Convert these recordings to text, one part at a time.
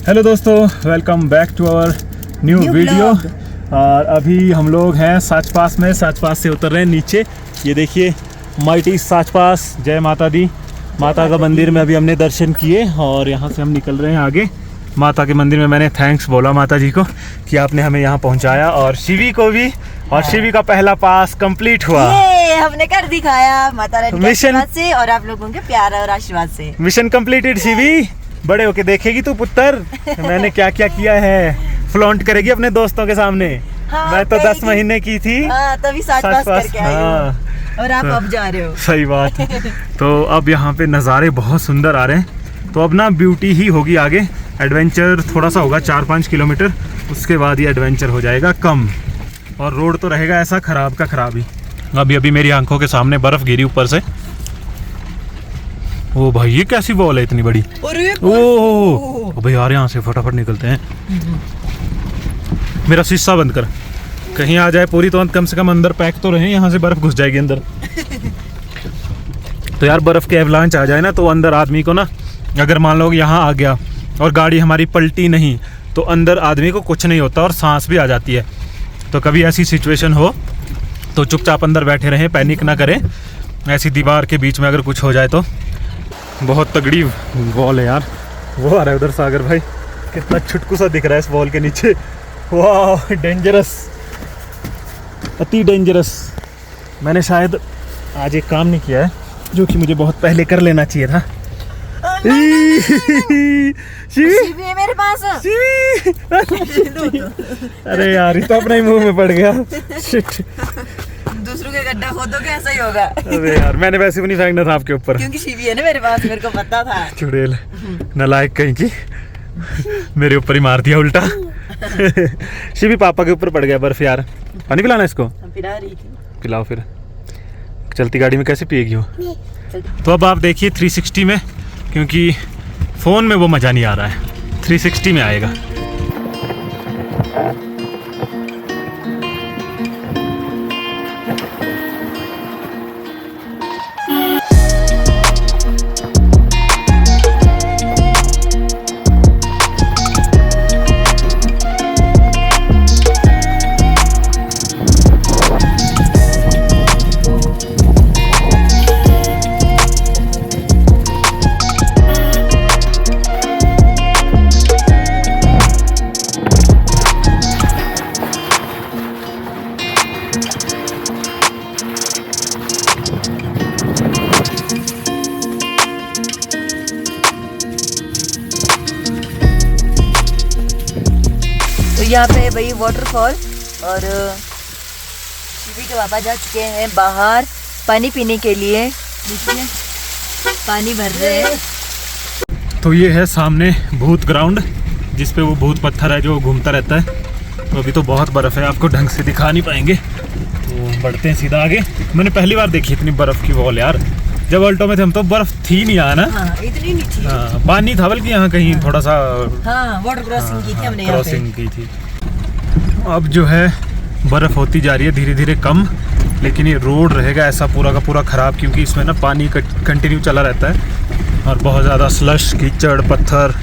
Hello दोस्तों, welcome back to our new video. और अभी हम लोग हैं साच पास में, साच पास से उतर रहे हैं नीचे। ये देखिए माइटी साच पास, जय माता दी। माता का मंदिर में अभी हमने दर्शन किए और यहाँ से हम निकल रहे हैं आगे। माता के मंदिर में मैंने थैंक्स बोला माता जी को कि आपने हमें यहाँ पहुँचाया, और शिवी को भी। और शिवी का पहला पास कंप्लीट हुआ, ये हमने कर दिखाया माता रानी के मिशन आशीर्वाद से और आप लोगों के प्यार और आशीर्वाद से। Mission completed. शिवी बड़े होके देखेगी तू पुत्र, मैंने क्या क्या किया है, फ्लॉन्ट करेगी अपने दोस्तों के सामने। हाँ, मैं तो 10 महीने की थी, हाँ, तभी साच पास करके आई हूँ। और आप अब जा रहे हो। सही बात। तो अब यहाँ पे नज़ारे बहुत सुंदर आ रहे हैं। तो अब ना ब्यूटी ही होगी आगे, एडवेंचर थोड़ा सा होगा 4-5 किलोमीटर, उसके बाद ये एडवेंचर हो जाएगा कम। और रोड तो रहेगा ऐसा खराब का खराब ही। अभी अभी मेरी आंखों के सामने बर्फ़ गिरी ऊपर से। ओ भाई, ये कैसी बॉल है इतनी बड़ी। ओह भाई यार, यहाँ से फटाफट निकलते हैं। मेरा शीशा बंद कर, कहीं आ जाए पूरी तो कम से कम अंदर पैक तो रहे, यहाँ से बर्फ घुस जाएगी अंदर। तो यार बर्फ के एवलांच आ जाए ना, तो अंदर आदमी को ना, अगर मान लो यहाँ आ गया और गाड़ी हमारी पलटी नहीं, तो अंदर आदमी को कुछ नहीं होता और सांस भी आ जाती है। तो कभी ऐसी सिचुएशन हो तो चुपचाप अंदर बैठे रहें, पैनिक ना करें। ऐसी दीवार के बीच में अगर कुछ हो जाए तो। बहुत तगड़ी वॉल है यार। वो आ रहा है उधर सागर भाई, कितना छुटकू सा दिख रहा है इस वॉल के नीचे। वाह, डेंजरस, अति डेंजरस। मैंने शायद आज एक काम नहीं किया है जो कि मुझे बहुत पहले कर लेना चाहिए था। शिवी है मेरे पास। अरे यार, ये तो अपने ही मुंह में पड़ गया। शिट। दूसरों के गड्ढा खोदोगे ऐसा ही होगा। अरे यार, मैंने वैसे भी नहीं फेंकना था आपके ऊपर, क्योंकि शिवी है ना मेरे पास, मेरे को पता था। चुड़ैल नालायक कहीं की, मेरे ऊपर ही मार दिया उल्टा। शिवी पापा के ऊपर पड़ गया बर्फ। यार पानी पिलाना इसको। पिला रही थी। पिलाओ फिर, चलती गाड़ी में कैसे पिएगी वो। तो अब आप देखिए 360 में, क्योंकि फ़ोन में वो मज़ा नहीं आ रहा है, 360 में आएगा। यहाँ पे भाई वाटरफॉल, और शिवी के पापा जा चुके हैं बाहर पानी पीने के लिए। देखिए पानी भर रहे हैं। तो ये है सामने भूत ग्राउंड, जिस पे वो भूत पत्थर है जो घूमता रहता है। तो अभी तो बहुत बर्फ़ है, आपको ढंग से दिखा नहीं पाएंगे, तो बढ़ते हैं सीधा आगे। मैंने पहली बार देखी इतनी बर्फ़ की वॉल यार। जब अल्टो में थे हम तो बर्फ़ थी नहीं यहाँ ना। हाँ, इतनी नहीं थी। हाँ, पानी था बल्कि यहाँ कहीं थोड़ा सा। हाँ, वाटर क्रॉसिंग की थी हमने यहाँ पे। क्रॉसिंग की थी। अब जो है बर्फ़ होती जा रही है धीरे धीरे कम, लेकिन ये रोड रहेगा ऐसा पूरा का पूरा ख़राब, क्योंकि इसमें ना पानी कंटिन्यू चला रहता है और बहुत ज़्यादा स्लश, कीचड़, पत्थर,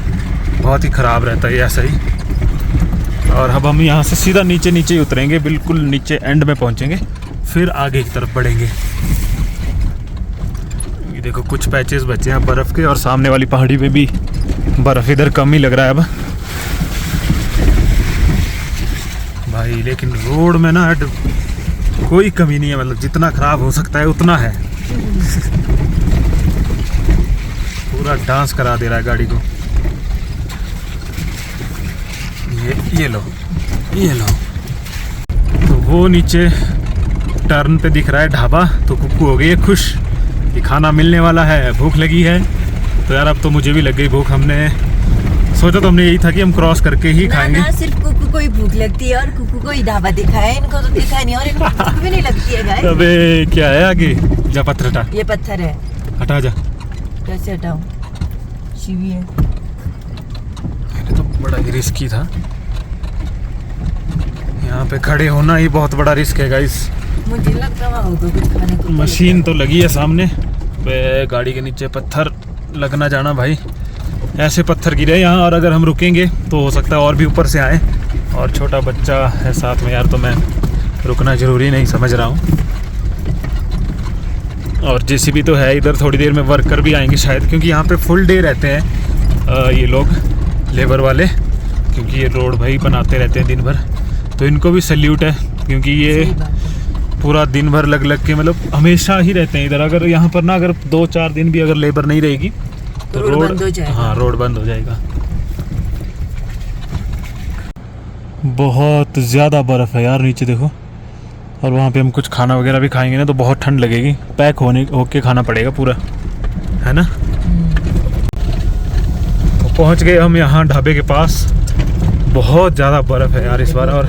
बहुत ही ख़राब रहता है ये ऐसा ही। और अब हम यहाँ से सीधा नीचे नीचे ही उतरेंगे, बिल्कुल नीचे एंड में पहुँचेंगे, फिर आगे की तरफ बढ़ेंगे। ये देखो कुछ पैचेस बचे हैं बर्फ़ के, और सामने वाली पहाड़ी पे भी बर्फ़ इधर कम ही लग रहा है अब भाई। लेकिन रोड में ना कोई कमी नहीं है, मतलब जितना ख़राब हो सकता है उतना है। पूरा डांस करा दे रहा है गाड़ी को। ये लो, ये लो। तो वो नीचे टर्न पे दिख रहा है ढाबा, तो कुक्कू हो गई है खुश कि खाना मिलने वाला है, भूख लगी है। तो यार अब तो मुझे भी लग गई भूख। हमने सोचा तो हमने यही था कि हम क्रॉस करके ही खाएंगे। ना, सिर्फ कुक्कू को ही भूख लगती है और कुक्कू को ही ढाबा दिखा है, इनको तो दिखा नहीं, और इनको भूख भी नहीं लगती है गाइस। अबे क्या है आगे, जा पत्थर हटा। ये पत्थर है, हटा जा। कैसे हटाऊं? शिवी है। मैंने तो बड़ा ही रिस्की था, यहाँ पे खड़े होना ही बहुत बड़ा रिस्क है गाइस। मुझे लग रहा होगा कुछ खाने को। मशीन तो लगी है सामने, गाड़ी के नीचे पत्थर लगना जाना भाई, ऐसे पत्थर गिरे यहाँ, और अगर हम रुकेंगे तो हो सकता है और भी ऊपर से आए, और छोटा बच्चा है साथ में यार, तो मैं रुकना ज़रूरी नहीं समझ रहा हूँ। और जेसीबी तो है इधर, थोड़ी देर में वर्कर भी आएंगे शायद, क्योंकि यहाँ पे फुल डे रहते हैं ये लोग लेबर वाले, क्योंकि ये रोड भाई बनाते रहते हैं दिन भर। तो इनको भी सैल्यूट है, क्योंकि ये पूरा दिन भर लग के मतलब हमेशा ही रहते हैं इधर। अगर यहाँ पर ना अगर 2-4 दिन भी अगर लेबर नहीं रहेगी तो रोड बंद हो जाएगा। हाँ, रोड बंद हो जाएगा। बहुत ज़्यादा बर्फ़ है यार नीचे देखो। और वहाँ पे हम कुछ खाना वगैरह भी खाएंगे ना तो बहुत ठंड लगेगी, पैक होके खाना पड़ेगा पूरा, है ना। तो पहुँच गए हम यहाँ ढाबे के पास। बहुत ज़्यादा बर्फ़ है यार इस बार, और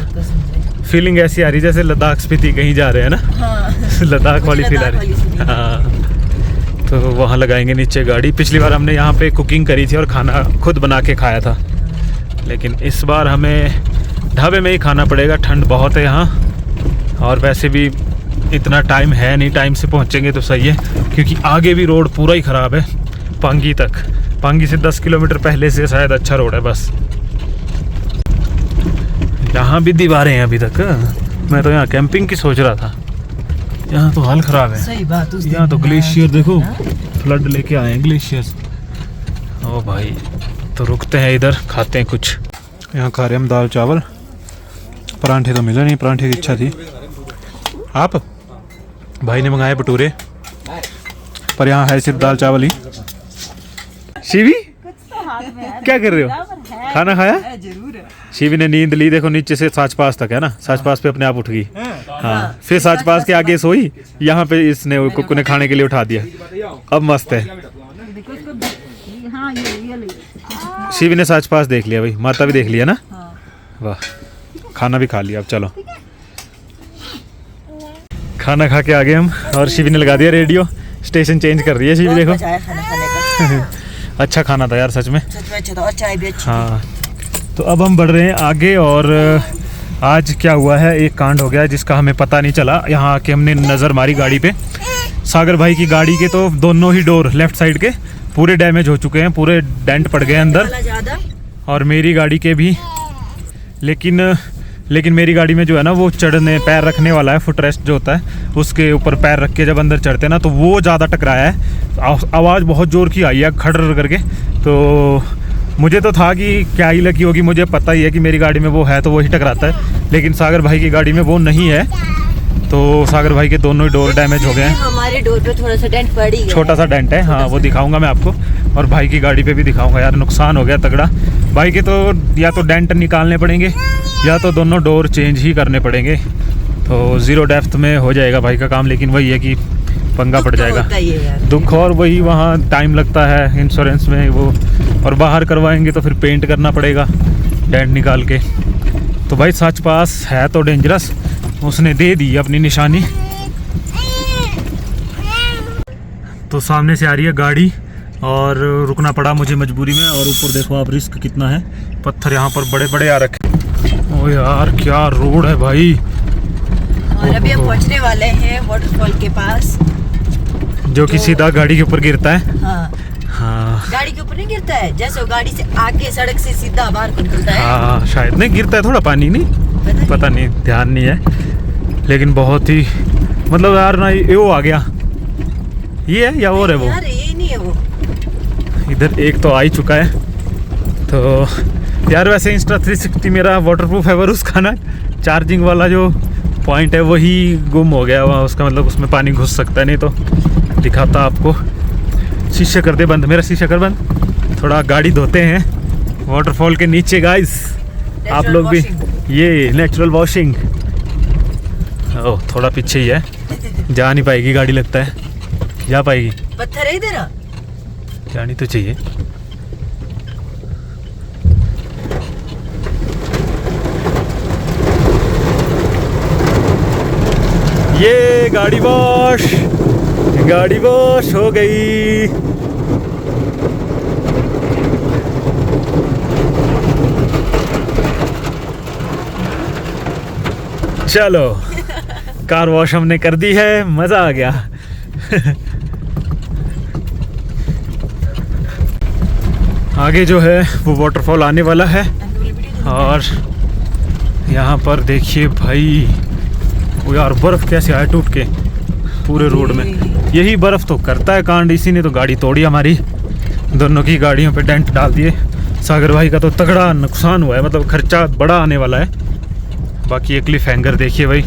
फीलिंग ऐसी आ रही जैसे लद्दाख स्पीति कहीं जा रहे हैं ना। हाँ। लद्दाख वाली फील आ रही। हाँ, तो वहाँ लगाएंगे नीचे गाड़ी। पिछली बार हमने यहाँ पे कुकिंग करी थी और खाना खुद बना के खाया था, लेकिन इस बार हमें ढाबे में ही खाना पड़ेगा। ठंड बहुत है यहाँ, और वैसे भी इतना टाइम है नहीं, टाइम से पहुँचेंगे तो सही है, क्योंकि आगे भी रोड पूरा ही ख़राब है पांगी तक। पांगी से 10 किलोमीटर पहले से शायद अच्छा रोड है बस। यहाँ भी दीवारें हैं अभी तक। मैं तो यहाँ कैंपिंग की सोच रहा था, यहाँ तो हाल ख़राब है। सही बात। यहाँ तो ग्लेशियर देखो, फ्लड लेके आए हैं ग्लेशियर्स। ओ भाई, तो रुकते हैं इधर, खाते हैं कुछ। यहाँ खा रहे हम दाल चावल, परांठे तो मिले नहीं, परांठे की इच्छा थी। आप भाई ने मंगाए भटूरे, पर यहाँ है सिर्फ दाल चावल ही। शिवी क्या कर रहे हो, खाना खाया? शिवी ने नींद ली देखो, नीचे से साच पास तक है ना, साच पास पे अपने आप उठ गई। हाँ, फिर साच पास के आगे सोई, यहाँ पे इसने कुक्कू ने खाने के लिए उठा दिया। अब मस्त है। शिवी ने साच पास देख लिया भाई, माता भी देख लिया ना। वाह, खाना भी खा लिया। अब चलो खाना खा के आ गए हम, और शिवी ने लगा दिया रेडियो, स्टेशन चेंज कर रही है शिवी देखो। खाना खाने का। अच्छा खाना था यार सच में। अच्छा था, और चाय भी अच्छी। हाँ, तो अब हम बढ़ रहे हैं आगे। और आज क्या हुआ है, एक कांड हो गया जिसका हमें पता नहीं चला। यहाँ आके हमने नज़र मारी गाड़ी पे, सागर भाई की गाड़ी के तो दोनों ही डोर लेफ्ट साइड के पूरे डैमेज हो चुके हैं, पूरे डेंट पड़ गए अंदर, और मेरी गाड़ी के भी। लेकिन मेरी गाड़ी में जो है ना, वो चढ़ने पैर रखने वाला है, फुट रेस्ट जो होता है उसके ऊपर पैर रख के जब अंदर चढ़ते हैं ना, तो वो ज़्यादा टकराया है। आवाज़ बहुत ज़ोर की आई है, खड़र करके। तो मुझे तो था कि क्या ही लगी होगी, मुझे पता ही है कि मेरी गाड़ी में वो है तो वो ही टकराता है, लेकिन सागर भाई की गाड़ी में वो नहीं है। तो सागर भाई के दोनों ही डोर डैमेज हो गए हैं। हमारे डोर पे थोड़ा सा डेंट पड़ी है, छोटा सा डेंट है। हाँ, वो दिखाऊंगा मैं आपको, और भाई की गाड़ी पे भी दिखाऊंगा। यार नुकसान हो गया तगड़ा। भाई के तो या तो डेंट निकालने पड़ेंगे, या तो दोनों डोर चेंज ही करने पड़ेंगे। तो 0 डेप्थ में हो जाएगा भाई का काम, लेकिन वही है कि पंगा पड़ जाएगा, दुख। और वही वहाँ टाइम लगता है इंश्योरेंस में वो, और बाहर करवाएंगे तो फिर पेंट करना पड़ेगा डेंट निकाल के। तो भाई सच पास है तो डेंजरस, उसने दे दी अपनी निशानी। तो सामने से आ रही है गाड़ी, और रुकना पड़ा मुझे मजबूरी में। और ऊपर देखो आप, रिस्क कितना है, पत्थर यहाँ पर बड़े बड़े आ रखे। ओ यार क्या रोड है भाई। और अभी हम पहुंचने वाले हैं वाटरफॉल के पास, जो कि सीधा गाड़ी के ऊपर गिरता है। हाँ, हाँ, गाड़ी के ऊपर नहीं गिरता है, जैसे वो गाड़ी से आगे सड़क से सीधा बाहर को निकलता है। हाँ, शायद नहीं गिरता है, थोड़ा पानी नहीं पता नहीं, ध्यान नहीं है। लेकिन बहुत ही मतलब यार ना, ये वो आ गया, ये है या और है वो? यार ये नहीं है वो। इधर एक तो आ ही चुका है। तो यार वैसे इंस्टा 360 मेरा वाटरप्रूफ है, पर उसका ना चार्जिंग वाला जो पॉइंट है वही गुम हो गया वहाँ, उसका मतलब उसमें पानी घुस सकता है। नहीं तो दिखाता आपको। शीशे कर दे बंद, मेरा शीशा कर बंद। थोड़ा गाड़ी धोते हैं वाटरफॉल के नीचे गाइस, आप लोग भी। ये नेचुरल वॉशिंग। ओह, थोड़ा पीछे ही है, जा नहीं पाएगी गाड़ी लगता है। जा पाएगी? पत्थर है इधर, जानी तो चाहिए। ये गाड़ी वॉश हो गई। चलो कार वॉश हमने कर दी है, मजा आ गया। आगे जो है वो वाटरफॉल आने वाला है। और यहाँ पर देखिए भाई, वो यार बर्फ़ कैसे आया टूट के पूरे रोड में। यही बर्फ़ तो करता है कांड, इसी ने तो गाड़ी तोड़ी हमारी, दोनों की गाड़ियों पे डेंट डाल दिए। सागर भाई का तो तगड़ा नुकसान हुआ है, मतलब खर्चा बड़ा आने वाला है। बाकी ये क्लिफ हैंगर देखिए भाई,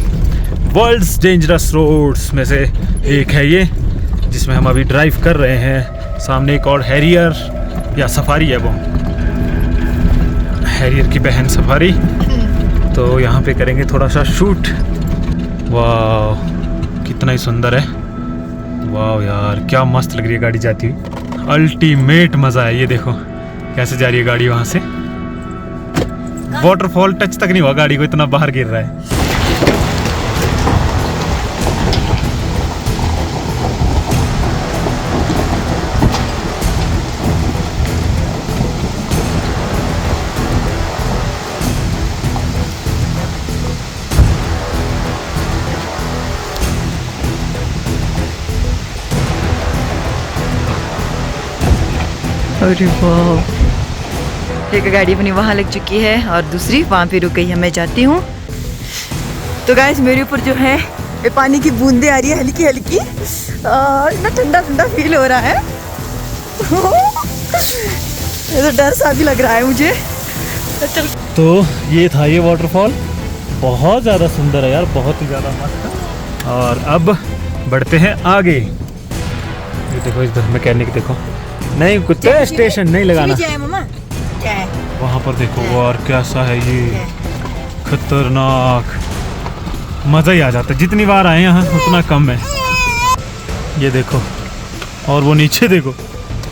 वर्ल्ड्स डेंजरस रोड्स में से एक है ये, जिसमें हम अभी ड्राइव कर रहे हैं। सामने एक और हैरियर या सफारी है, वो हैरियर की बहन सफारी। तो यहाँ पे करेंगे थोड़ा सा शूट। वाह कितना ही सुंदर है, वाह यार क्या मस्त लग रही है गाड़ी जाती हुई, अल्टीमेट मज़ा है। ये देखो कैसे जा रही है गाड़ी वहाँ से, वाटरफॉल टच तक नहीं हुआ गाड़ी को, इतना बाहर गिर रहा है। अरे वाह, एक गाड़ी अपनी वहाँ लग चुकी है और दूसरी वहाँ पे रुक गई है। मैं जाती हूँ। तो गाइस मेरे ऊपर जो है ये पानी की बूंदें आ रही है हल्की हल्की, और इतना ठंडा ठंडा फील हो रहा है। ये तो डर सा भी लग रहा है मुझे। तो ये था ये वाटरफॉल, बहुत ज़्यादा सुंदर है यार, बहुत ही ज़्यादा मस्त। और अब बढ़ते हैं आगे। ये देखो इधर मैकेनिक देखो, नहीं कुत्ते स्टेशन नहीं लगाना। वहाँ पर देखो और कैसा है ये, खतरनाक, मज़ा ही आ जाता है। जितनी बार आए यहाँ उतना कम है। ये देखो, और वो नीचे देखो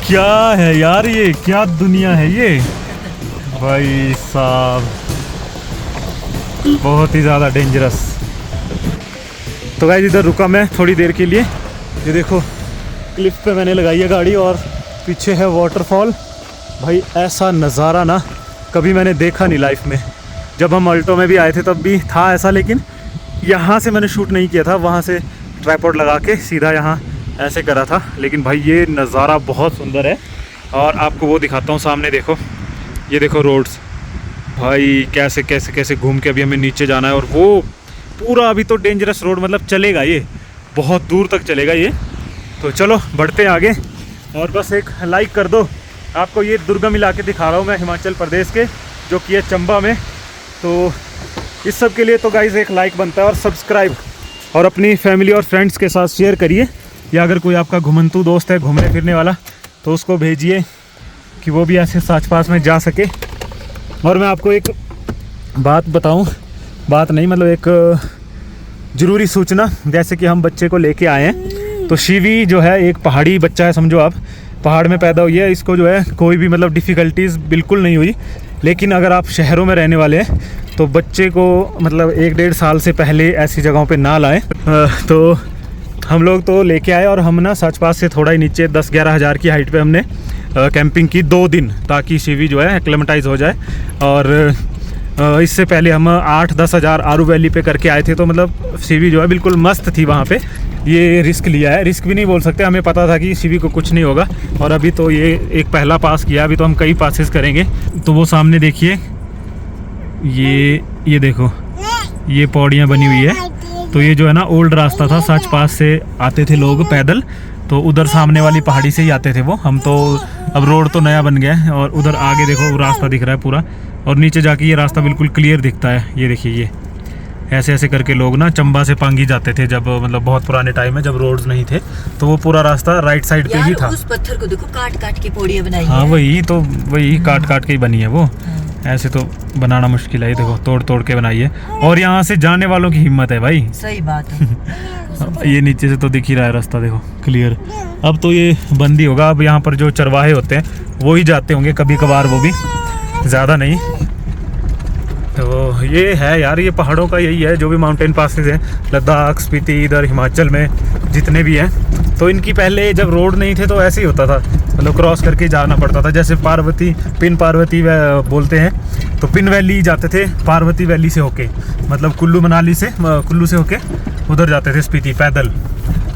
क्या है यार, ये क्या दुनिया है ये भाई साहब, बहुत ही ज़्यादा डेंजरस। तो गाइस इधर रुका मैं थोड़ी देर के लिए। ये देखो क्लिफ पे मैंने लगाई है गाड़ी और पीछे है वाटरफॉल। भाई ऐसा नज़ारा ना कभी मैंने देखा नहीं लाइफ में। जब हम अल्टो में भी आए थे तब भी था ऐसा, लेकिन यहाँ से मैंने शूट नहीं किया था, वहाँ से ट्राइपॉड लगा के सीधा यहाँ ऐसे करा था। लेकिन भाई ये नज़ारा बहुत सुंदर है। और आपको वो दिखाता हूँ, सामने देखो, ये देखो रोड्स भाई कैसे कैसे कैसे घूम के अभी हमें नीचे जाना है। और वो पूरा अभी तो डेंजरस रोड, मतलब चलेगा ये, बहुत दूर तक चलेगा ये। तो चलो बढ़ते हैं आगे। और बस एक लाइक कर दो, आपको ये दुर्गम इलाके दिखा रहा हूँ मैं हिमाचल प्रदेश के, जो कि है चंबा में। तो इस सब के लिए तो गाइस एक लाइक बनता है, और सब्सक्राइब, और अपनी फैमिली और फ्रेंड्स के साथ शेयर करिए। या अगर कोई आपका घुमंतू दोस्त है घूमने फिरने वाला तो उसको भेजिए कि वो भी ऐसे साच पास में जा सके। और मैं आपको एक बात बताऊं, बात नहीं मतलब एक ज़रूरी सूचना, जैसे कि हम बच्चे को लेके आए हैं। तो शिवी जो है एक पहाड़ी बच्चा है, समझो आप, पहाड़ में पैदा हुई है। इसको जो है कोई भी मतलब डिफ़िकल्टीज़ बिल्कुल नहीं हुई। लेकिन अगर आप शहरों में रहने वाले हैं तो बच्चे को मतलब 1-1.5 साल से पहले ऐसी जगहों पे ना लाएं। तो हम लोग तो लेके आए, और हम ना सच पास से थोड़ा ही नीचे 10-11 हज़ार की हाइट पे हमने कैंपिंग की 2 दिन, ताकि शिवी जो है एक्लेमेटाइज हो जाए। और इससे पहले हम 8-10 हज़ार आरू वैली पे करके आए थे। तो मतलब शिवी जो है बिल्कुल मस्त थी वहाँ पे। ये रिस्क लिया है, रिस्क भी नहीं बोल सकते, हमें पता था कि शिवी को कुछ नहीं होगा। और अभी तो ये एक पहला पास किया, अभी तो हम कई पासेस करेंगे। तो वो सामने देखिए, ये देखो ये पौड़ियाँ बनी हुई है। तो ये जो है ना ओल्ड रास्ता था, सच पास से आते थे लोग पैदल, तो उधर सामने वाली पहाड़ी से ही आते थे वो। हम तो अब रोड तो नया बन गया है। और उधर आगे देखो वो रास्ता दिख रहा है पूरा, और नीचे जाके ये रास्ता बिल्कुल क्लियर दिखता है। ये देखिए, ये ऐसे ऐसे करके लोग ना चंबा से पांगी जाते थे, जब मतलब बहुत पुराने टाइम में जब रोड्स नहीं थे। तो वो पूरा रास्ता राइट साइड पे ही था। उस पत्थर को देखो, काट काट के पौड़ियाँ बनाई हाँ है। वही काट काट के ही बनी है वो। ऐसे तो बनाना मुश्किल है, ये देखो तोड़ तोड़ के बनाई है। और यहाँ से जाने वालों की हिम्मत है भाई। सही बात है। ये नीचे से तो दिख ही रहा है रास्ता, देखो क्लियर। अब तो ये बंद ही होगा। अब यहाँ पर जो चरवाहे होते हैं वो ही जाते होंगे कभी कभार, वो भी ज़्यादा नहीं। तो ये है यार, ये पहाड़ों का यही है, जो भी माउंटेन पासेस हैं, लद्दाख, स्पीति, इधर हिमाचल में जितने भी हैं। तो इनकी पहले जब रोड नहीं थे तो ऐसे ही होता था, मतलब क्रॉस करके जाना पड़ता था। जैसे पार्वती, पिन पार्वती बोलते हैं, तो पिन वैली जाते थे पार्वती वैली से होके, मतलब कुल्लू मनाली से, कुल्लू से होके उधर जाते थे स्पीति पैदल।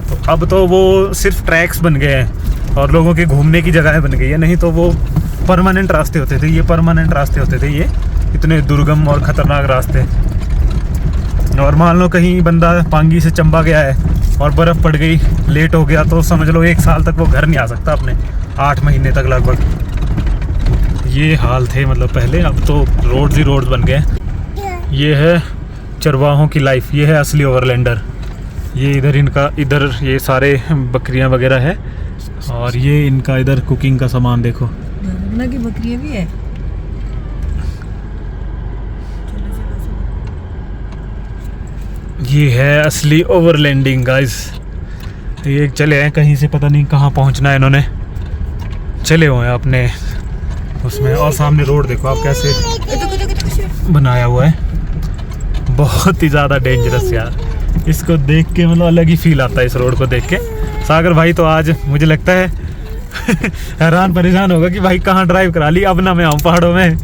तो अब तो वो सिर्फ ट्रैक्स बन गए हैं और लोगों के घूमने की जगहें बन गई है। नहीं तो वो परमानेंट रास्ते होते थे, ये परमानेंट रास्ते होते थे, ये इतने दुर्गम और ख़तरनाक रास्ते। और मान लो कहीं बंदा पांगी से चंबा गया है और बर्फ़ पड़ गई, लेट हो गया, तो समझ लो 1 साल तक वो घर नहीं आ सकता अपने, 8 महीने तक लगभग। ये हाल थे मतलब पहले, अब तो रोड्स ही रोड्स बन गए। ये है चरवाहों की लाइफ, ये है असली ओवरलैंडर। ये इधर इनका, इधर ये सारे बकरियां वगैरह है, और ये इनका इधर कुकिंग का सामान देखो। ना की बकरियां भी है। ये है असली ओवरलैंडिंग गाइस। ये चले हैं कहीं से, पता नहीं कहाँ पहुँचना है इन्होंने, चले हुए हैं अपने उसमें। और सामने रोड देखो आप कैसे बनाया हुआ है, बहुत ही ज़्यादा डेंजरस यार। इसको देख के मतलब अलग ही फील आता है इस रोड को देख के। सागर भाई तो आज मुझे लगता है हैरान परेशान होगा कि भाई कहाँ ड्राइव करा ली, अब ना मैं आऊँ पहाड़ों में।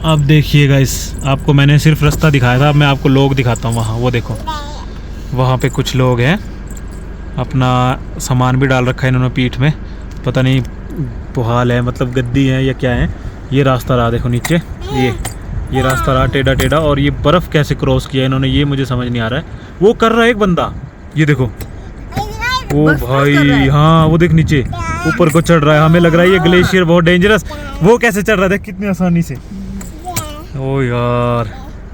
अब देखिएगा, इस आपको मैंने सिर्फ रास्ता दिखाया था, अब मैं आपको लोग दिखाता हूँ वहाँ। वो देखो वहाँ पे कुछ लोग हैं, अपना सामान भी डाल रखा है इन्होंने पीठ में, पता नहीं पुहाल है मतलब गद्दी है या क्या है। ये रास्ता रहा देखो नीचे, ये रास्ता रहा टेढ़ा टेढ़ा, और ये बर्फ़ कैसे क्रॉस किया इन्होंने ये मुझे समझ नहीं आ रहा है। वो कर रहा है एक बंदा, ये देखो ओ भाई, हाँ वो देख नीचे ऊपर को चढ़ रहा है। हमें लग रहा है ये ग्लेशियर बहुत डेंजरस, वो कैसे चढ़ रहा है देख कितनी आसानी से। ओ यार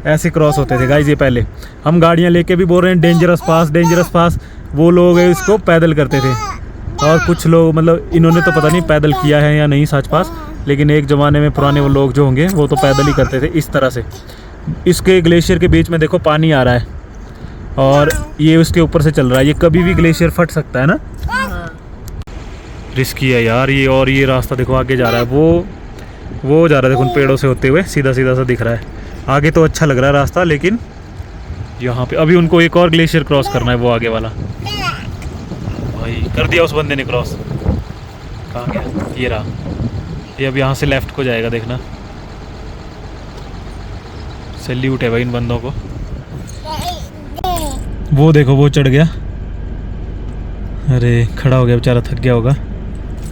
ऐसे क्रॉस होते थे गाइस ये पहले। हम गाड़ियाँ लेके भी बोल रहे हैं डेंजरस पास, डेंजरस पास। वो लोग इसको पैदल करते थे, और कुछ लोग मतलब इन्होंने तो पता नहीं पैदल किया है या नहीं सच पास, लेकिन एक ज़माने में पुराने वो लोग जो होंगे वो तो पैदल ही करते थे इस तरह से। इसके ग्लेशियर के बीच में देखो पानी आ रहा है, और ये उसके ऊपर से चल रहा है। ये कभी भी ग्लेशियर फट सकता है ना, रिस्की है यार ये। और ये रास्ता देखो आगे जा रहा है, वो जा रहा है देखो उन पेड़ों से होते हुए, सीधा सीधा सा दिख रहा है। आगे तो अच्छा लग रहा है रास्ता, लेकिन यहाँ पे अभी उनको एक और ग्लेशियर क्रॉस करना है, वो आगे वाला। भाई कर दिया उस बंदे ने क्रॉस, कहाँ गया, ये रहा। ये अब यहाँ से लेफ्ट को जाएगा, देखना। सैल्यूट है भाई इन बंदों को। वो देखो वो चढ़ गया, अरे खड़ा हो गया बेचारा, थक गया होगा।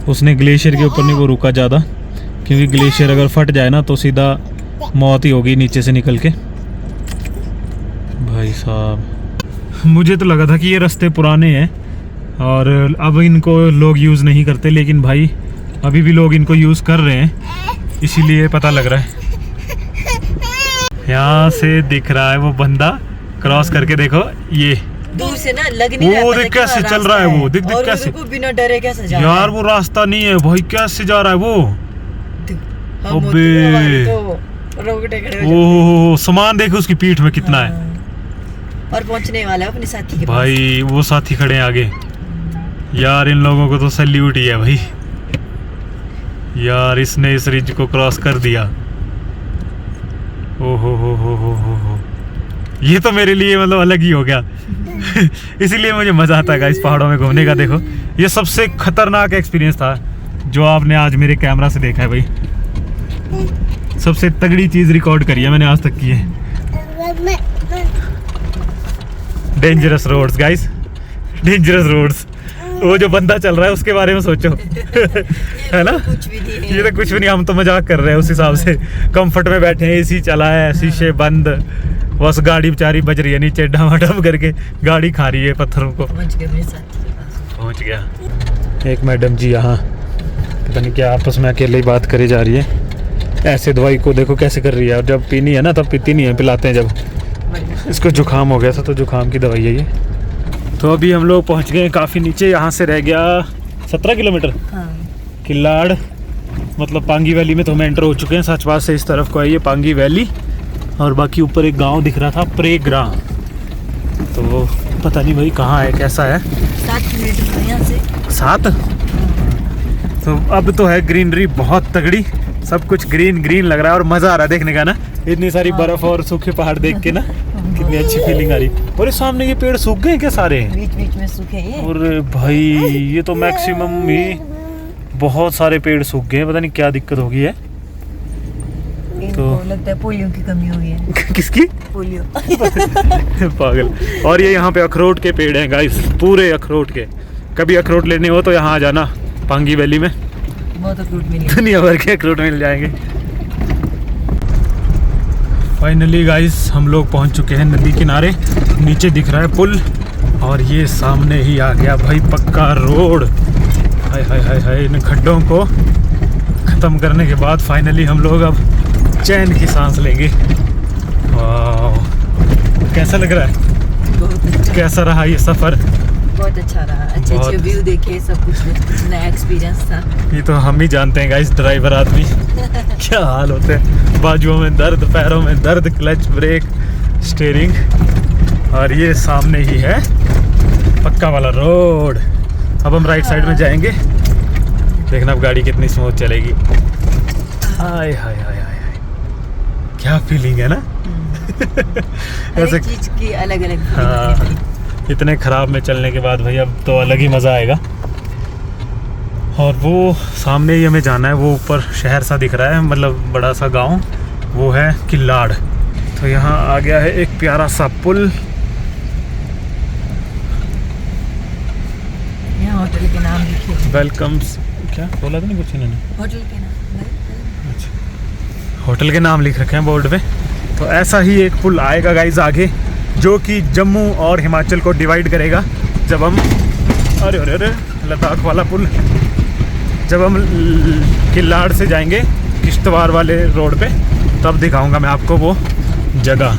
उसने ग्लेशियर के ऊपर नहीं वो रुका ज़्यादा, क्योंकि ग्लेशियर अगर फट जाए ना तो सीधा मौत ही होगी नीचे से निकल के। भाई साहब मुझे तो लगा था कि ये रास्ते पुराने हैं और अब इनको लोग यूज़ नहीं करते, लेकिन भाई अभी भी लोग इनको यूज़ कर रहे हैं, इसीलिए पता लग रहा है। यहाँ से दिख रहा है वो बंदा क्रॉस करके, देखो ये दूर से ना लग नहीं रहा, वो देख कैसे चल रहा है, वो देख कैसे बिना डरे कैसे जा यार, वो रास्ता नहीं है भाई, कैसे जा रहा है वो। अबे ओह सामान देखो उसकी पीठ में कितना है, और पहुंचने वाला है अपने साथी के भाई। वो साथी खड़े हैं आगे यार, इन लोगों को तो सैल्यूट ही है भाई यार, इसने इस रिज को क्रॉस कर दिया। ओ हो, ये तो मेरे लिए मतलब अलग ही हो गया इसीलिए मुझे मज़ा आता है इस पहाड़ों में घूमने का। देखो ये सबसे खतरनाक एक्सपीरियंस था जो आपने आज मेरे कैमरा से देखा है भाई। सबसे तगड़ी चीज़ रिकॉर्ड करी है मैंने आज तक की है। Dangerous roads guys, dangerous roads. वो जो बंदा चल रहा है उसके बारे में सोचो है ना, ये तो कुछ भी नहीं, हम तो मजाक कर रहे हैं उस हिसाब से। कंफर्ट में बैठे हैं, एसी चला है, शीशे बंद, बस गाड़ी बेचारी बज रही है नीचे, डमाडम करके गाड़ी खा रही है पत्थरों को। पहुंच गया। एक मैडम जी यहाँ पता नहीं क्या आपस में अकेले ही बात करी जा रही है। ऐसे दवाई को देखो कैसे कर रही है, और जब पीनी है ना तब पीती नहीं है, पिलाते हैं जब। इसको जुकाम हो गया था तो जुकाम की दवाई है ये। तो अभी हम लोग पहुँच गए काफ़ी नीचे, यहाँ से रह गया 17 किलोमीटर। किल्लाड़ मतलब पांगी वैली में तो हम एंटर हो चुके हैं। सचपास से इस तरफ को है ये पांगी वैली, और बाकी ऊपर एक गांव दिख रहा था प्रेग्रा, तो वो पता नहीं भाई कहाँ है कैसा है। 7 किलोमीटर यहाँ से 7। तो अब तो है ग्रीनरी बहुत तगड़ी, सब कुछ ग्रीन ग्रीन लग रहा है और मज़ा आ रहा है देखने का ना। इतनी सारी बर्फ़ और सूखे पहाड़ देख के ना कितनी अच्छी फीलिंग आ रही। और इस सामने ये पेड़ सूख गए क्या सारे, बीच बीच में सूखे ये। और भाई ये तो मैक्सिमम ही बहुत सारे पेड़ सूख गए, पता नहीं क्या दिक्कत होगी है। तो लगता है पोलियो की कमी हुई है। किसकी? पोलियो पागल। और ये यहाँ पे अखरोट के पेड़ हैं गाइस, पूरे अखरोट के। कभी अखरोट लेने हो तो यहाँ आ जाना, पांगी वैली में बहुत अखरोट मिलेंगे। दुनिया भर के अखरोट मिल जाएंगे। फाइनली गाइस हम लोग पहुंच चुके हैं नदी किनारे। नीचे दिख रहा है पुल और ये सामने ही आ गया भाई पक्का रोड। हाय हाय हाय हाय, इन खड्डों को ख़त्म करने के बाद फाइनली हम लोग अब चैन की सांस लेंगे। वाह, कैसा लग रहा है? बहुत अच्छा, कैसा रहा ये सफ़र? बहुत अच्छा रहा। अच्छे बहुत। व्यू देखे, सब कुछ नया एक्सपीरियंस था। ये तो हम ही जानते हैं गाइस, ड्राइवर आदमी क्या हाल होते हैं। बाजुओं में दर्द, पैरों में दर्द, क्लच, ब्रेक, स्टीयरिंग। और ये सामने ही है पक्का वाला रोड। अब हम राइट साइड में जाएंगे। देखना अब गाड़ी कितनी स्मूथ चलेगी। हाय हाय हाय हाय, क्या फीलिंग है ना। हर चीज की अलग अलग। हाँ, इतने ख़राब में चलने के बाद भाई अब तो अलग ही मज़ा आएगा। और वो सामने ही हमें जाना है, वो ऊपर शहर सा दिख रहा है, मतलब बड़ा सा गांव, वो है किल्लाड़। तो यहाँ आ गया है एक प्यारा सा पुल। यहाँ होटल के नाम लिखे। वेलकम, क्या बोला था नहीं कुछ इन्होंने? होटल के नाम। अच्छा, होटल के नाम लिख रखे हैं बोर्ड पे। तो ऐसा ही एक पुल आएगा गाइज आगे, जो कि जम्मू और हिमाचल को डिवाइड करेगा। जब हम अरे अरे अरे लद्दाख वाला पुल, जब हम किल्लाड़ से जाएंगे किश्तवाड़ वाले रोड पे, तब दिखाऊंगा मैं आपको वो जगह।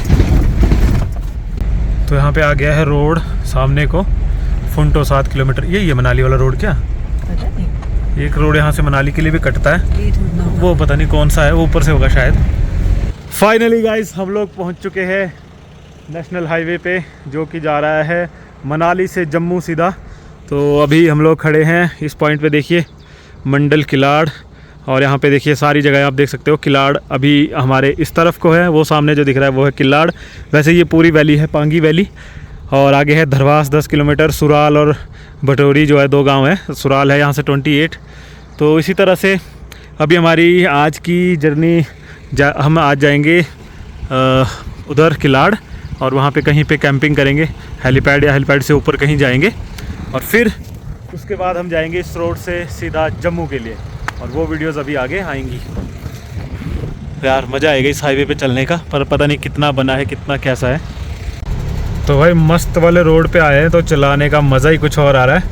तो यहाँ पे आ गया है रोड सामने को, फुंटो 7 किलोमीटर। यही है मनाली वाला रोड क्या? पता नहीं। एक रोड यहाँ से मनाली के लिए भी कटता है, ये थोड़ा होगा। वो पता नहीं कौन सा है, वो ऊपर से होगा शायद। फाइनली गाइस हम लोग पहुँच चुके हैं नेशनल हाईवे पे, जो कि जा रहा है मनाली से जम्मू सीधा। तो अभी हम लोग खड़े हैं इस पॉइंट पे, देखिए मंडल किलाड़। और यहाँ पे देखिए सारी जगह आप देख सकते हो। किलाड़ अभी हमारे इस तरफ को है, वो सामने जो दिख रहा है वो है किलाड़। वैसे ये पूरी वैली है पांगी वैली। और आगे है धरवास 10 किलोमीटर, सुराल और भटोरी जो है 2 गांव है। सुराल है यहाँ से 28। तो इसी तरह से अभी हमारी आज की जर्नी हम आज जाएंगे उधर किलाड़, और वहाँ पे कहीं पे कैंपिंग करेंगे, हेलीपैड या हेलीपैड से ऊपर कहीं जाएंगे। और फिर उसके बाद हम जाएंगे इस रोड से सीधा जम्मू के लिए, और वो वीडियोस अभी आगे आएंगी। यार मज़ा आएगा इस हाईवे पे चलने का, पर पता नहीं कितना बना है, कितना कैसा है। तो भाई मस्त वाले रोड पे आए हैं, तो चलाने का मज़ा ही कुछ और आ रहा है।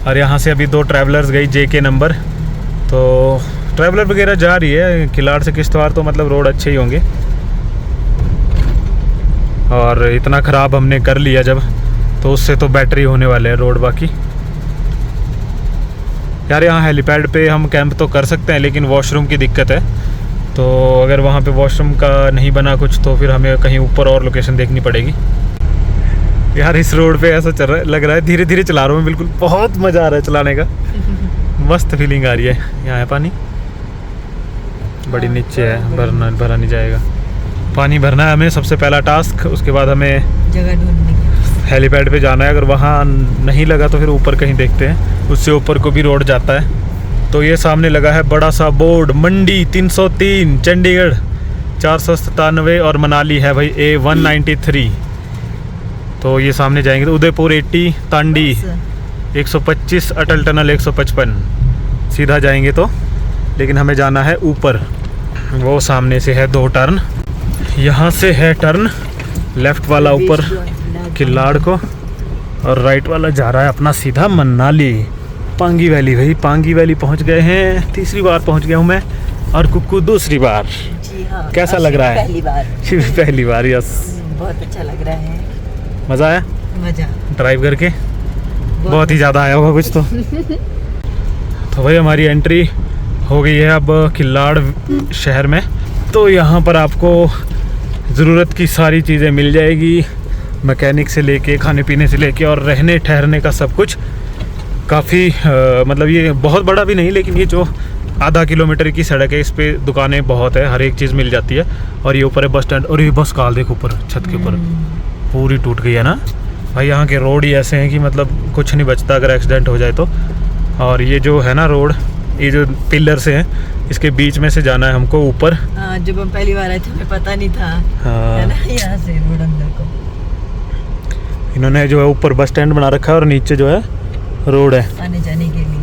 और यहाँ से अभी 2 ट्रैवलर्स गई JK नंबर, तो ट्रैवलर वगैरह जा रही है। किलाड़ से किश्तवाड़ तो मतलब रोड अच्छे ही होंगे। और इतना ख़राब हमने कर लिया जब, तो उससे तो बैटरी होने वाले हैं रोड बाकी। यार यहाँ हेलीपैड पे हम कैंप तो कर सकते हैं, लेकिन वॉशरूम की दिक्कत है। तो अगर वहाँ पे वॉशरूम का नहीं बना कुछ, तो फिर हमें कहीं ऊपर और लोकेशन देखनी पड़ेगी। यार इस रोड पे ऐसा चल रहा है, लग रहा है धीरे धीरे चला रहा हूँ मैं, बिल्कुल बहुत मज़ा आ रहा है चलाने का। मस्त फीलिंग आ रही है। यहाँ है पानी, बड़ी नीचे है, भरा नहीं जाएगा। पानी भरना है हमें सबसे पहला टास्क। उसके बाद हमें जगह ढूंढनी है, हेलीपैड पे जाना है। अगर वहाँ नहीं लगा तो फिर ऊपर कहीं देखते हैं, उससे ऊपर को भी रोड जाता है। तो ये सामने लगा है बड़ा सा बोर्ड, मंडी 303, चंडीगढ़ 497 और मनाली है भाई A193। तो ये सामने जाएंगे तो उदयपुर 80, तांडी 125, अटल टनल 155 सीधा जाएंगे तो। लेकिन हमें जाना है ऊपर, वो सामने से है 2 टर्न। यहाँ से है टर्न लेफ़्ट वाला ऊपर किल्लाड़ को, और राइट वाला जा रहा है अपना सीधा मनाली। पांगी वैली भाई, पांगी वैली पहुँच गए हैं। तीसरी बार पहुँच गया हूँ मैं, और कुक्कू दूसरी बार। जी हाँ। कैसा लग रहा है? पहली बार। पहली बार, यस। बहुत अच्छा लग रहा है। मज़ा आया मज़ा ड्राइव करके? बहुत ही ज़्यादा आया होगा कुछ तो। तो भाई हमारी एंट्री हो गई है अब किल्लाड़ शहर में। तो यहाँ पर आपको ज़रूरत की सारी चीज़ें मिल जाएगी, मैकेनिक से लेके, खाने पीने से लेके, और रहने ठहरने का सब कुछ। काफ़ी मतलब ये बहुत बड़ा भी नहीं, लेकिन ये जो आधा किलोमीटर की सड़क है, इस पे दुकानें बहुत है, हर एक चीज़ मिल जाती है। और ये ऊपर है बस स्टैंड, और ये बस काल देखो ऊपर छत के ऊपर पूरी टूट गई है ना भाई। यहाँ के रोड ही ऐसे हैं कि मतलब कुछ नहीं बचता अगर एक्सीडेंट हो जाए तो। और ये जो है ना रोड, ये जो पिलर से हैं, इसके बीच में से जाना है हमको ऊपर। हाँ, जब हम पहली बार आए थे हमें पता नहीं था। हाँ, है ना, यहाँ से रोड अंदर को। इन्होंने जो है ऊपर बस स्टैंड बना रखा है, और नीचे जो है रोड है आने जाने के लिए।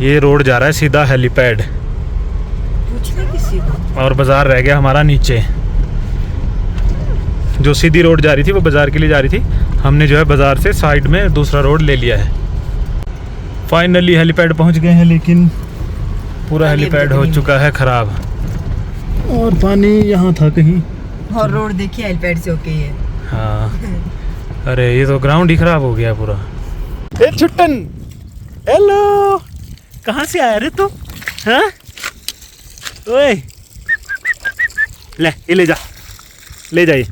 ये रोड जा रहा है सीधा हेलीपैड, पूछना किसी को। और बाजार रह गया हमारा नीचे। जो सीधी रोड जा रही थी वो बाजार के लिए जा रही थी, हमने जो है बाजार से साइड में दूसरा रोड ले लिया है। फाइनली हेलीपैड पहुंच गए हैं, लेकिन पूरा हेलीपैड हो चुका है खराब, और पानी यहाँ था कहीं। और रोड देखिए हेलीपैड से होके है। हाँ, अरे ये तो ग्राउंड ही खराब हो गया पूरा। ए छुट्टन, हेलो, कहाँ से आया रे तू? हाँ, ओए, ले ये ले जा, ले जाइए,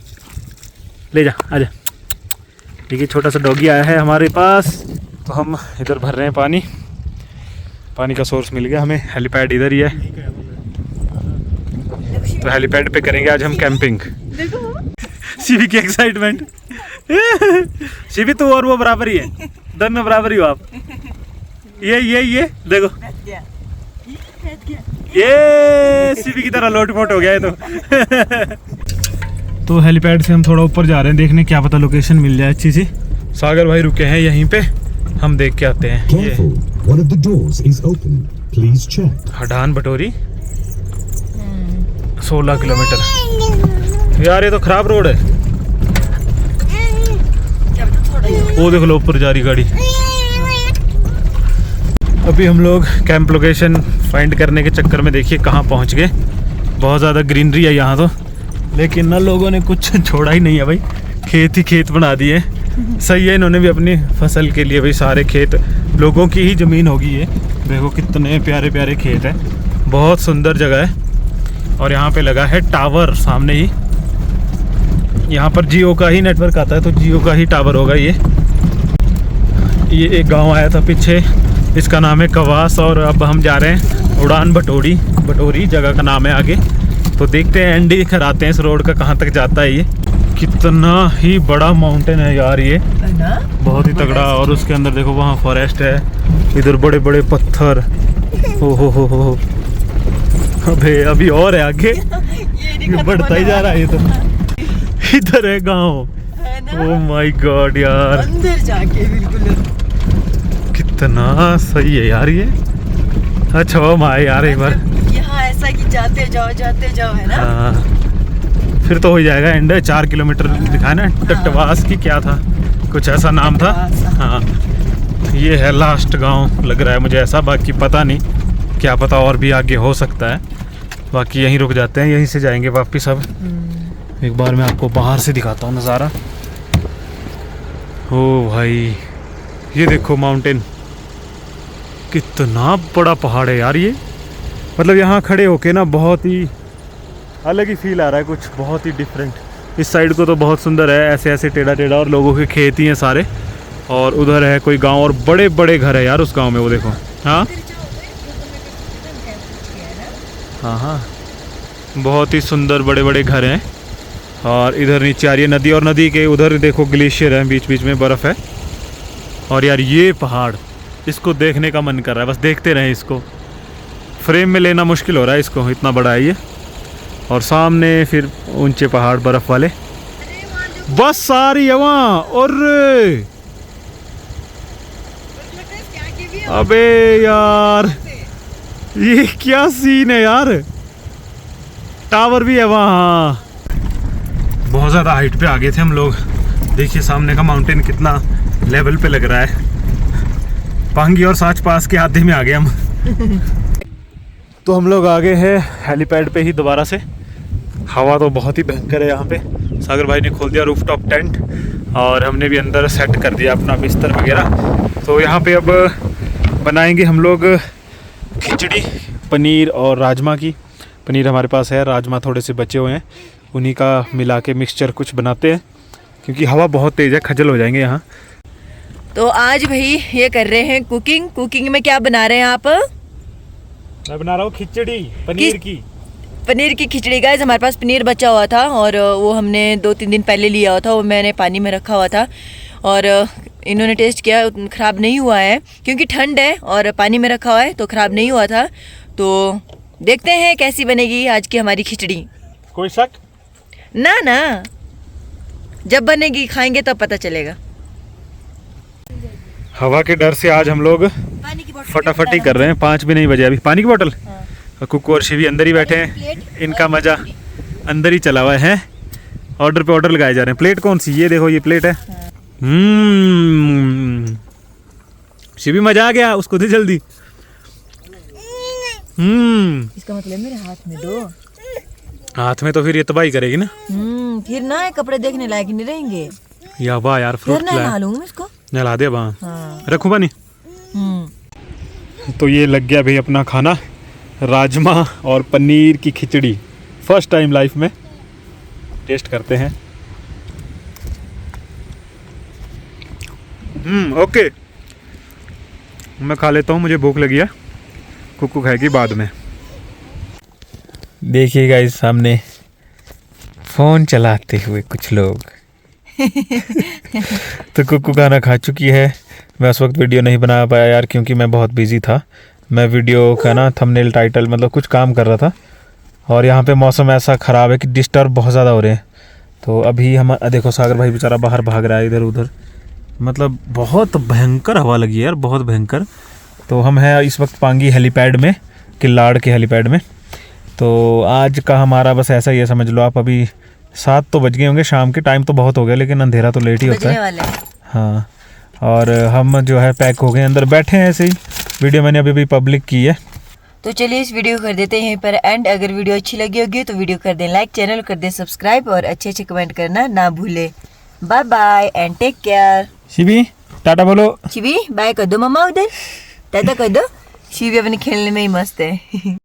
ले जा, आजा। देखिए छोटा सा डॉगी आया है हमारे पास, तो हम इधर भर रहे हैं पानी। पानी का सोर्स मिल गया हमें, हेलीपैड इधर ही है, तो हेलीपैड पे करेंगे आज हम कैंपिंग। शिवी की एक्साइटमेंट। शिवी तो और वो बराबर ही है, दोनों बराबर ही हो आप। ये देखो, ये शिवी की तरह लोटपोट हो गया है तो हेलीपैड से हम थोड़ा ऊपर जा रहे हैं देखने, क्या पता लोकेशन मिल जाए अच्छी सी। सागर भाई रुके हैं यहीं पे, हम देख के आते हैं। ये one of the doors is open. Please check. हडान बटोरी 16 kilometre. यार ये तो खराब रोड है। वो देख लो ऊपर जा रही गाड़ी। अभी हम लोग कैंप लोकेशन फाइंड करने के चक्कर में देखिए कहाँ पहुँच गए। बहुत ज़्यादा ग्रीनरी है यहाँ तो, लेकिन ना लोगों ने कुछ छोड़ा ही नहीं है भाई, खेत ही खेत बना दिए। सही है, इन्होंने भी अपनी फसल के लिए भाई सारे खेत लोगों की ही ज़मीन होगी ये। देखो कितने प्यारे प्यारे खेत हैं, बहुत सुंदर जगह है। और यहाँ पे लगा है टावर सामने ही, यहाँ पर जियो का ही नेटवर्क आता है, तो जियो का ही टावर होगा ये। एक गांव आया था पीछे, इसका नाम है कवास, और अब हम जा रहे हैं उड़ान बटोरी जगह का नाम है आगे। तो देखते हैं, एंड ही कराते हैं इस रोड का, कहाँ तक जाता है ये। कितना ही बड़ा माउंटेन है यार ये, बहुत ही तगड़ा। और उसके अंदर देखो वहाँ फॉरेस्ट है, इधर बड़े बड़े पत्थर। हो अबे अभी और है आगे, ये बढ़ता ही जा रहा है ये तो। इधर है गाँव। ओह माय गॉड यार, अंदर जाके बिल्कुल कितना सही है यार ये। अच्छा वो माए यार एक बार यहाँ ऐसा कि जाते जाओ है ना। हाँ, फिर तो हो जाएगा एंड। 4 किलोमीटर दिखाया ना, टटवास की क्या था, कुछ ऐसा नाम था। हाँ, ये है लास्ट गांव लग रहा है मुझे ऐसा, बाकी पता नहीं, क्या पता और भी आगे हो सकता है। बाकी यहीं रुक जाते हैं, यहीं से जाएंगे वापस। अब एक बार मैं आपको बाहर से दिखाता हूँ नज़ारा। ओ भाई ये देखो माउंटेन, कितना बड़ा पहाड़ है यार ये। मतलब यहाँ खड़े होके ना बहुत ही अलग ही फील आ रहा है, कुछ बहुत ही डिफरेंट। इस साइड को तो बहुत सुंदर है, ऐसे ऐसे टेढ़ा टेढ़ा, और लोगों के खेत ही हैं सारे। और उधर है कोई गांव, और बड़े बड़े घर है यार उस गांव में, वो देखो। हाँ हाँ, बहुत ही सुंदर बड़े बड़े घर हैं। और इधर नीचे आ रही है नदी, और नदी के उधर देखो ग्लेशियर है, बीच बीच में बर्फ़ है। और यार ये पहाड़, इसको देखने का मन कर रहा है, बस देखते रहें इसको। फ्रेम में लेना मुश्किल हो रहा है इसको, इतना बड़ा है ये। और सामने फिर ऊंचे पहाड़ बर्फ वाले, बस सारी है वहाँ। और अबे यार ये क्या सीन है यार, टावर भी है वहाँ। बहुत ज़्यादा हाइट पे आ गए थे हम लोग। देखिए सामने का माउंटेन कितना लेवल पे लग रहा है। पांगी और साच पास के आधे में आ गए हम। तो हम लोग आ गए हैं हेलीपैड पे ही दोबारा से। हवा तो बहुत ही भयंकर है यहाँ पे। सागर भाई ने खोल दिया रूफटॉप टेंट, और हमने भी अंदर सेट कर दिया अपना बिस्तर वगैरह। तो यहाँ पे अब बनाएंगे हम लोग खिचड़ी, पनीर और राजमा की। पनीर हमारे पास है, राजमा थोड़े से बचे हुए हैं, उन्हीं का मिला के मिक्सचर कुछ बनाते हैं, क्योंकि हवा बहुत तेज़ है, खजल हो जाएंगे यहाँ। तो आज भाई ये कर रहे हैं कुकिंग में क्या बना रहे हैं आप? मैं बना रहा हूँ खिचड़ी पनीर की खिचड़ी। गाइस हमारे पास पनीर बचा हुआ था, और वो हमने 2-3 दिन पहले लिया हुआ था, वो मैंने पानी में रखा हुआ था। और इन्होंने टेस्ट किया, ख़राब नहीं हुआ है, क्योंकि ठंड है और पानी में रखा हुआ है तो ख़राब नहीं हुआ था। तो देखते हैं कैसी बनेगी आज की हमारी खिचड़ी। कोई शक ना, जब बनेगी खाएंगे तब पता चलेगा। हवा के डर से आज हम लोग पानी की बोतल फटाफटी कर रहे हैं। 5 भी नहीं बजे अभी। पानी की बोतल। और कुक्कू और शिवी अंदर ही बैठे हैं, इनका मजा अंदर ही चला हुआ है। ऑर्डर पे ऑर्डर लगाए जा रहे हैं। प्लेट कौन सी? ये देखो, ये प्लेट है। शिवी मजा आ गया, उसको दे जल्दी। इसका मतलब मेरे हाथ में दो। हाथ में तो फिर ये तबाही करेगी ना। फिर ना कपड़े देखने लायक नहीं रहेंगे। या वाह यार, फिर फ्रूट ना नहा लूंगा इसको। नहला दे वहाँ। हाँ। रखूँ पानी। तो ये लग गया भाई अपना खाना, राजमा और पनीर की खिचड़ी। फर्स्ट टाइम लाइफ में टेस्ट करते हैं। ओके, मैं खा लेता हूँ, मुझे भूख लगी है। कुक्कू खाएगी बाद में। देखिएगा इस सामने फोन चलाते हुए कुछ लोग। तो कुक्कू खाना खा चुकी है। मैं उस वक्त वीडियो नहीं बना पाया यार, क्योंकि मैं बहुत बिजी था। मैं वीडियो का ना थंबनेल, टाइटल मतलब कुछ काम कर रहा था। और यहाँ पे मौसम ऐसा ख़राब है कि डिस्टर्ब बहुत ज़्यादा हो रहे हैं। तो अभी हम देखो, सागर भाई बेचारा बाहर भाग रहा है इधर उधर। मतलब बहुत भयंकर हवा लगी है यार, बहुत भयंकर। तो हम हैं इस वक्त पांगी हेलीपैड में, किल्लाड़ के हेलीपैड में। तो आज का हमारा बस ऐसा ही है, समझ लो आप। अभी 7 तो बज गए होंगे शाम के। टाइम तो बहुत हो गया, लेकिन अंधेरा तो लेट ही होता बजने है। वाला है। हाँ, और हम जो है पैक हो गए, अंदर बैठे हैं ऐसे ही। वीडियो मैंने अभी पब्लिक की है। तो चलिए इस वीडियो को कर देते हैं यहीं पर एंड। अगर वीडियो अच्छी लगी होगी तो वीडियो कर दें लाइक, चैनल कर दें सब्सक्राइब और अच्छे अच्छे कमेंट करना ना भूले। Bye bye and take care. Shivi tata बोलो। शिवी बाय कर दो मम्मा, उधर टाटा कर दो। शिवी अपने खेलने में ही मस्त है।